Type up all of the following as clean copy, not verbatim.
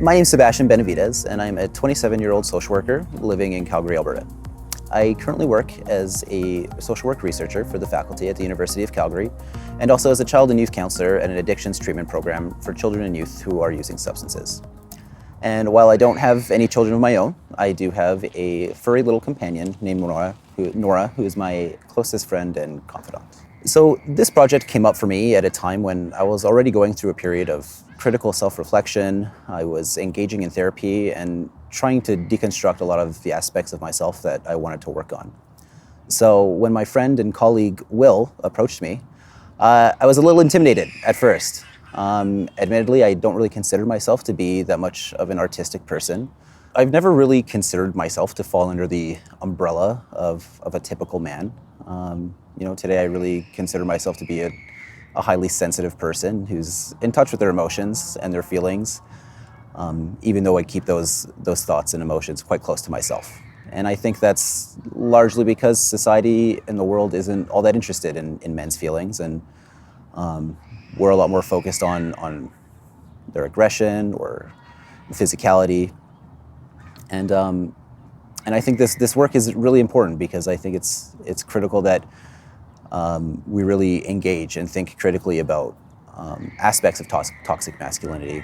My name is Sebastian Benavides, and I'm a 27-year-old social worker living in Calgary, Alberta. I currently work as a social work researcher for the faculty at the University of Calgary, and also as a child and youth counselor at an addictions treatment program for children and youth who are using substances. And while I don't have any children of my own, I do have a furry little companion named Nora, who is my closest friend and confidant. So this project came up for me at a time when I was already going through a period of critical self-reflection. I was engaging in therapy and trying to deconstruct a lot of the aspects of myself that I wanted to work on. So when my friend and colleague Will approached me, I was a little intimidated at first. Admittedly, I don't really consider myself to be that much of an artistic person. I've never really considered myself to fall under the umbrella of a typical man. Today I really consider myself to be a highly sensitive person who's in touch with their emotions and their feelings, even though I keep those thoughts and emotions quite close to myself. And I think that's largely because society and the world isn't all that interested in men's feelings, and we're a lot more focused on their aggression or physicality. And I think this work is really important because I think it's critical that we really engage and think critically about aspects of toxic masculinity,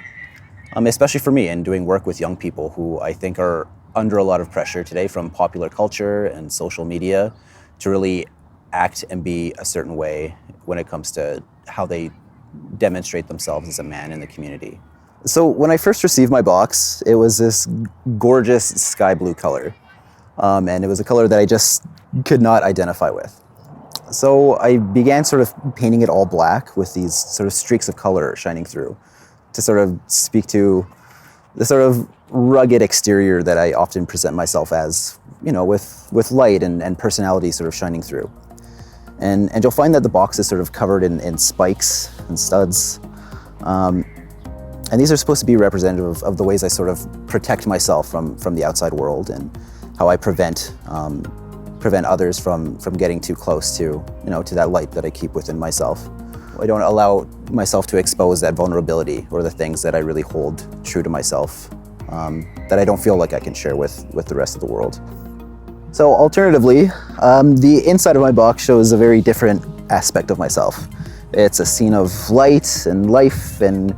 especially for me in doing work with young people who I think are under a lot of pressure today from popular culture and social media to really act and be a certain way when it comes to how they demonstrate themselves as a man in the community. So when I first received my box, it was this gorgeous sky blue color. And it was a color that I just could not identify with. So I began sort of painting it all black with these sort of streaks of color shining through to sort of speak to the sort of rugged exterior that I often present myself as, with light and personality sort of shining through. And you'll find that the box is sort of covered in spikes and studs. And these are supposed to be representative of the ways I sort of protect myself from the outside world and how I prevent others from getting too close to that light that I keep within myself. I don't allow myself to expose that vulnerability or the things that I really hold true to myself that I don't feel like I can share with the rest of the world. So alternatively, the inside of my box shows a very different aspect of myself. It's a scene of light and life and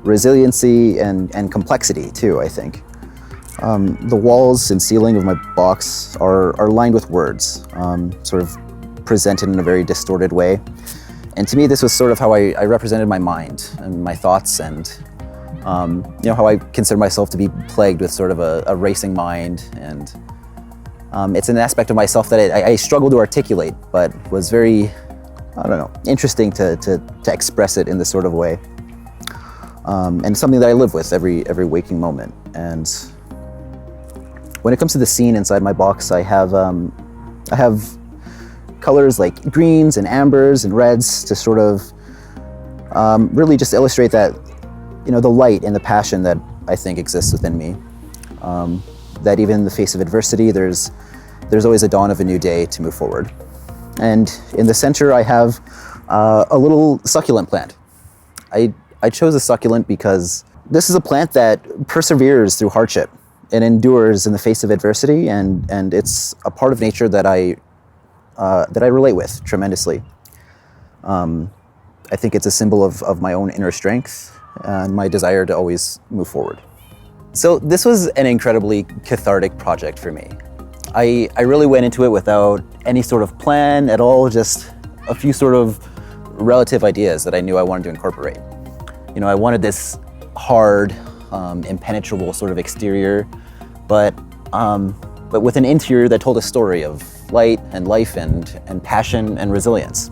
resiliency and complexity too, I think. The walls and ceiling of my box are lined with words, sort of presented in a very distorted way. And to me, this was sort of how I represented my mind and my thoughts and how I consider myself to be plagued with sort of a racing mind. And it's an aspect of myself that I struggle to articulate, but was very, interesting to express it in this sort of way. And something that I live with every waking moment. And when it comes to the scene inside my box, I have colors like greens and ambers and reds to sort of really just illustrate that, the light and the passion that I think exists within me. That even in the face of adversity, there's always a dawn of a new day to move forward. And in the center, I have a little succulent plant. I chose a succulent because this is a plant that perseveres through hardship and endures in the face of adversity, and it's a part of nature that I relate with tremendously. I think it's a symbol of my own inner strength and my desire to always move forward. So this was an incredibly cathartic project for me. I really went into it without any sort of plan at all, just a few sort of relative ideas that I knew I wanted to incorporate. I wanted this hard, impenetrable sort of exterior, but with an interior that told a story of light and life and passion and resilience.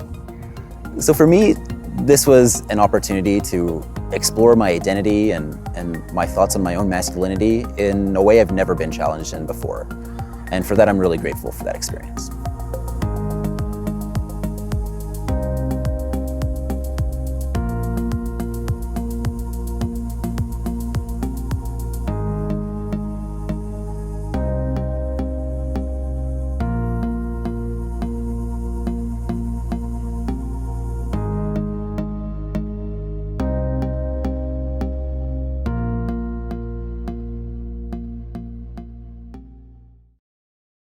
So for me, this was an opportunity to explore my identity and my thoughts on my own masculinity in a way I've never been challenged in before. And for that, I'm really grateful for that experience.